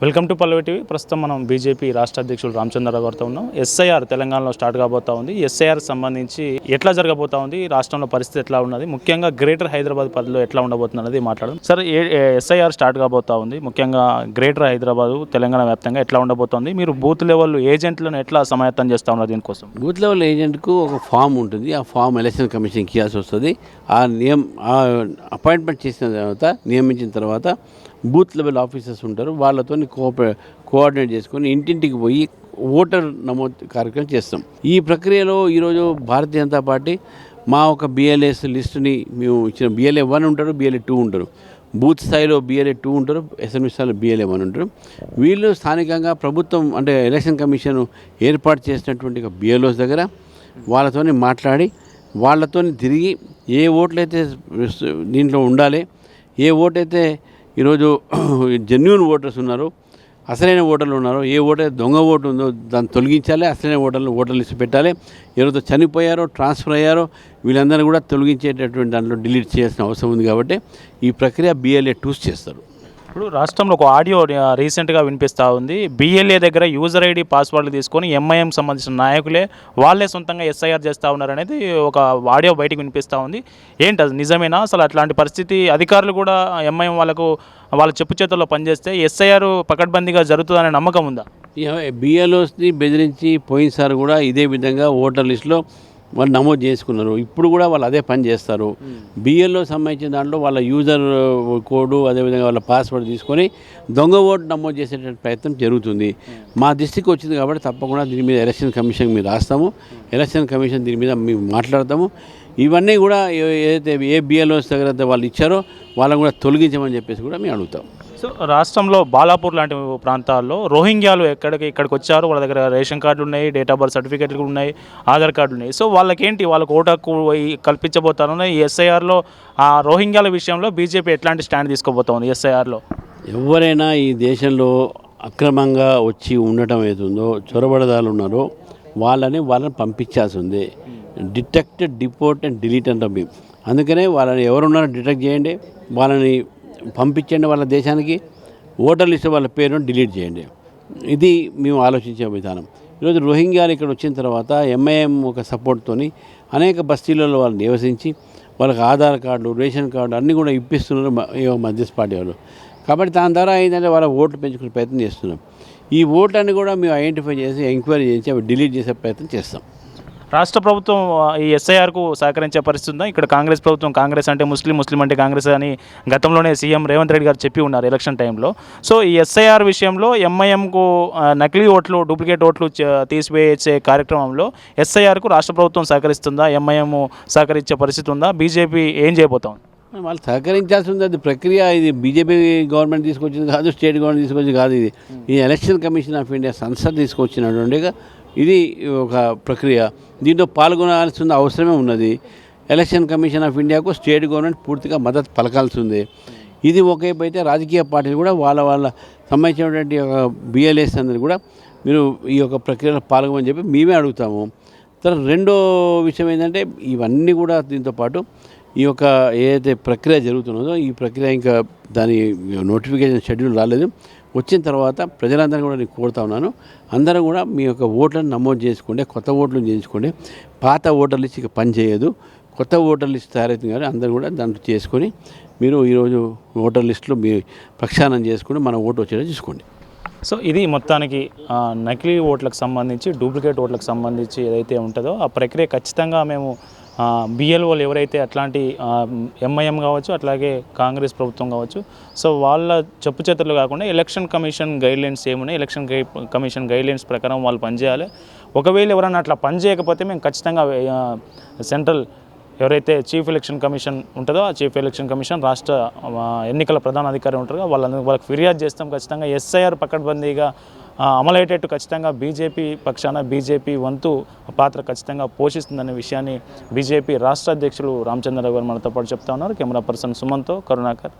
Welcome to Pallavi TV. ప్రస్తుతం మనం BJP రాష్ట్ర అధ్యక్షులు రామచంద్రరావు గారితో ఉన్నాం. ఎస్ఐఆర్ తెలంగాణలో స్టార్ట్ కాబోతా ఉంది. ఎస్ఐఆర్ సంబంధించి ఎట్లా జరగబోతా ఉంది, రాష్ట్రంలో పరిస్థితి ఎట్లా ఉన్నది, ముఖ్యంగా గ్రేటర్ హైదరాబాద్ పరిధిలో ఎట్లా ఉండబోతుంది అనేది మాట్లాడడం. సార్, ఎస్ఐఆర్ స్టార్ట్ కాబోతా ఉంది. ముఖ్యంగా గ్రేటర్ హైదరాబాద్ తెలంగాణ వ్యాప్తంగా ఎట్లా ఉండబోతోంది, మీరు బూత్ లెవెల్ ఏజెంట్లను ఎట్లా సమాయత్తం చేస్తూ ఉన్నారు దీనికోసం? బూత్ లెవెల్ ఏజెంట్కు ఒక ఫామ్ ఉంటుంది. ఆ ఫామ్ ఎలక్షన్ కమిషన్కి ఇవ్వాల్సి వస్తుంది. ఆ అపాయింట్మెంట్ చేసిన తర్వాత, నియమించిన తర్వాత బూత్ లెవెల్ ఆఫీసర్స్ ఉంటారు. వాళ్ళతో కోఆర్డినేట్ చేసుకొని ఇంటింటికి పోయి ఓటర్ నమోదు కార్యక్రమం చేస్తాం. ఈ ప్రక్రియలో ఈరోజు భారతీయ జనతా పార్టీ మా ఒక బిఎల్ఏస్ లిస్టుని మేము ఇచ్చిన. బిఎల్ఏ 1 ఉంటారు, బిఎల్ఏ 2 ఉంటారు. బూత్ స్థాయిలో బిఎల్ఏ 2 ఉంటారు, అసెంబ్లీ స్థాయిలో బిఎల్ఏ 1 ఉంటారు. వీళ్ళు స్థానికంగా ప్రభుత్వం అంటే ఎలక్షన్ కమిషన్ ఏర్పాటు చేసినటువంటి బిఎల్ఓస్ దగ్గర వాళ్ళతో మాట్లాడి, వాళ్ళతో తిరిగి ఏ ఓట్లయితే దీంట్లో ఉండాలి, ఏ ఓటైతే ఈరోజు జెన్యూన్ ఓటర్స్ ఉన్నారో, అసలైన ఓటర్లు ఉన్నారో, ఏ ఓటైతే దొంగ ఓటు ఉందో దాన్ని తొలగించాలి, అసలైన ఓటర్ లిస్ట్ పెట్టాలి. ఎవరైతే చనిపోయారో, ట్రాన్స్ఫర్ అయ్యారో వీళ్ళందరూ కూడా తొలగించేటటువంటి దాంట్లో డిలీట్ చేయాల్సిన అవసరం ఉంది. కాబట్టి ఈ ప్రక్రియ బిఎల్ఏ 2 చేస్తారు. ఇప్పుడు రాష్ట్రంలో ఒక ఆడియో రీసెంట్గా వినిపిస్తూ ఉంది. బిఎల్ఏ దగ్గర యూజర్ ఐడి పాస్వర్డ్లు తీసుకొని ఎంఐఎం సంబంధించిన నాయకులే వాళ్ళే సొంతంగా ఎస్ఐఆర్ చేస్తూ ఉన్నారు అనేది ఒక ఆడియో బయటకు వినిపిస్తూ ఉంది. ఏంటి అది నిజమేనా? అసలు అట్లాంటి పరిస్థితి అధికారులు కూడా ఎంఐఎం వాళ్ళ చెప్పు చేతుల్లో పనిచేస్తే ఎస్ఐఆర్ పకడ్బందీగా జరుగుతుందనే నమ్మకం ఉందా? బిఎల్ఓస్ని బెదిరించి పోయినసారి కూడా ఇదే విధంగా ఓటర్ లిస్టులో వాళ్ళు నమోదు చేసుకున్నారు. ఇప్పుడు కూడా వాళ్ళు అదే పని చేస్తారు. బిఎల్ఓ సంబంధించిన దాంట్లో వాళ్ళ యూజర్ కోడు, అదేవిధంగా వాళ్ళ పాస్వర్డ్ తీసుకొని దొంగ ఓటు నమోదు చేసేటువంటి ప్రయత్నం జరుగుతుంది. మా దృష్టికి వచ్చింది కాబట్టి తప్పకుండా దీని మీద ఎలక్షన్ కమిషన్ మీద రాస్తాము. ఎలక్షన్ కమిషన్ దీని మీద మేము మాట్లాడతాము. ఇవన్నీ కూడా ఏదైతే ఏ బిఎల్ఓస్ దగ్గర వాళ్ళు ఇచ్చారో వాళ్ళని కూడా తొలగించమని చెప్పేసి కూడా మేము అడుగుతాం. సో రాష్ట్రంలో బాలాపూర్ లాంటి ప్రాంతాల్లో రోహింగ్యాలు ఇక్కడికి వచ్చారు. వాళ్ళ దగ్గర రేషన్ కార్డులు ఉన్నాయి, డేట్ ఆఫ్ బర్త్ సర్టిఫికేట్లు ఉన్నాయి, ఆధార్ కార్డులు ఉన్నాయి. సో వాళ్ళకి ఓటు హక్కు కల్పించబోతాను. ఈ ఎస్ఐఆర్లో ఆ రోహింగ్యాల విషయంలో బీజేపీ ఎట్లాంటి స్టాండ్ తీసుకోబోతోంది? ఎస్ఐఆర్లో ఎవరైనా ఈ దేశంలో అక్రమంగా వచ్చి ఉండటం ఏతుందో, చొరబడదాలు ఉన్నారో వాళ్ళని పంపించాల్సి ఉంది. డిటెక్ట్, డిపోర్ట్ అండ్ డిలీట్ అంటాం మేము. అందుకనే వాళ్ళని ఎవరున్నారో డిటెక్ట్ చేయండి, వాళ్ళని పంపించండి వాళ్ళ దేశానికి, ఓటర్ లిస్ట్ వాళ్ళ పేరును డిలీట్ చేయండి. ఇది మేము ఆలోచించే విధానం. ఈరోజు రోహింగ్యాలు ఇక్కడ వచ్చిన తర్వాత ఎంఐఎం ఒక సపోర్ట్తో అనేక బస్తీలలో వాళ్ళు నివసించి వాళ్ళకి ఆధార్ కార్డు, రేషన్ కార్డు అన్నీ కూడా ఇప్పిస్తున్నారు మధ్యస్థ పార్టీ వాళ్ళు. కాబట్టి దాని ద్వారా ఏంటంటే వాళ్ళ ఓట్లు పెంచుకునే ప్రయత్నం చేస్తున్నాం. ఈ ఓట్లన్నీ కూడా మేము ఐడెంటిఫై చేసి ఎంక్వైరీ చేసి అవి డిలీట్ చేసే ప్రయత్నం చేస్తాం. రాష్ట్ర ప్రభుత్వం ఈ ఎస్ఐఆర్కు సహకరించే పరిస్థితి ఉందా? ఇక్కడ కాంగ్రెస్ ప్రభుత్వం, కాంగ్రెస్ అంటే ముస్లిం అంటే కాంగ్రెస్ అని గతంలోనే సీఎం రేవంత్ రెడ్డి గారు చెప్పి ఉన్నారు ఎలక్షన్ టైంలో. సో ఈ ఎస్ఐఆర్ విషయంలో ఎంఐఎంకు నకిలీ ఓట్లు, డూప్లికేట్ ఓట్లు తీసివేసే కార్యక్రమంలో ఎస్ఐఆర్కు రాష్ట్ర ప్రభుత్వం సహకరిస్తుందా? ఎంఐఎం సహకరించే పరిస్థితి ఉందా? బీజేపీ ఏం చేయబోతాం? వాళ్ళు సహకరించాల్సి ఉంది. అది ప్రక్రియ. ఇది బీజేపీ గవర్నమెంట్ తీసుకొచ్చింది కాదు, స్టేట్ గవర్నమెంట్ తీసుకొచ్చింది కాదు. ఇది ఎలక్షన్ కమిషన్ ఆఫ్ ఇండియా సంస్థ తీసుకొచ్చినటువంటి ఇది ఒక ప్రక్రియ. దీంట్లో పాల్గొనాల్సిన అవసరమే ఉన్నది. ఎలక్షన్ కమిషన్ ఆఫ్ ఇండియాకు స్టేట్ గవర్నమెంట్ పూర్తిగా మద్దతు పలకాల్సి ఉంది. ఇది ఒకవైపు అయితే రాజకీయ పార్టీలు కూడా వాళ్ళ సంబంధించినటువంటి ఒక బిఎల్ఏస్ అందరూ కూడా మీరు ఈ యొక్క ప్రక్రియలో పాల్గొమని చెప్పి మేమే అడుగుతాము. తర్వాత రెండో విషయం ఏంటంటే ఇవన్నీ కూడా దీంతో పాటు ఈ యొక్క ఏదైతే ప్రక్రియ జరుగుతున్నదో ఈ ప్రక్రియ ఇంకా దాని నోటిఫికేషన్ షెడ్యూల్ రాలేదు. వచ్చిన తర్వాత ప్రజలందరూ కూడా నేను కోరుతా ఉన్నాను, అందరూ కూడా మీ యొక్క ఓట్లను నమోదు చేసుకోండి, కొత్త ఓట్లు చేయించుకోండి. పాత ఓటర్ లిస్ట్ ఇక పనిచేయదు. కొత్త ఓటర్ లిస్ట్ తయారవుతుంది కానీ అందరూ కూడా దాంట్లో చేసుకొని మీరు ఈరోజు ఓటర్ లిస్టులో మీ ప్రక్షాళన చేసుకుని మన ఓటు వచ్చేలా చూసుకోండి. సో ఇది మొత్తానికి నకిలీ ఓట్లకు సంబంధించి, డూప్లికేట్ ఓట్లకు సంబంధించి ఏదైతే ఉంటుందో ఆ ప్రక్రియ ఖచ్చితంగా మేము బిఎల్ఓలు ఎవరైతే అట్లాంటి ఎంఐఎం కావచ్చు, అట్లాగే కాంగ్రెస్ ప్రభుత్వం కావచ్చు, సో వాళ్ళ చెప్పు చేతులు కాకుండా ఎలక్షన్ కమిషన్ గైడ్లైన్స్ ఏమున్నాయి, కమిషన్ గైడ్లైన్స్ ప్రకారం వాళ్ళు పనిచేయాలి. ఒకవేళ ఎవరైనా అట్లా పనిచేయకపోతే మేము ఖచ్చితంగా సెంట్రల్ ఎవరైతే చీఫ్ ఎలక్షన్ కమిషన్ ఉంటుందో ఆ చీఫ్ ఎలక్షన్ కమిషన్, రాష్ట్ర ఎన్నికల ప్రధాన అధికారి ఉంటారో వాళ్ళకి ఫిర్యాదు చేస్తాం. ఖచ్చితంగా ఎస్ఐఆర్ పకడ్బందీగా అమలయ్యేటట్టు ఖచ్చితంగా బీజేపీ పక్షాన బీజేపీ వంతు పాత్ర ఖచ్చితంగా పోషిస్తుందనే విషయాన్ని బీజేపీ రాష్ట్ర అధ్యక్షులు రామచంద్రరావు గారు మనతో పాటు చెప్తా ఉన్నారు. కెమెరా పర్సన్ సుమన్తో కరుణాకర్.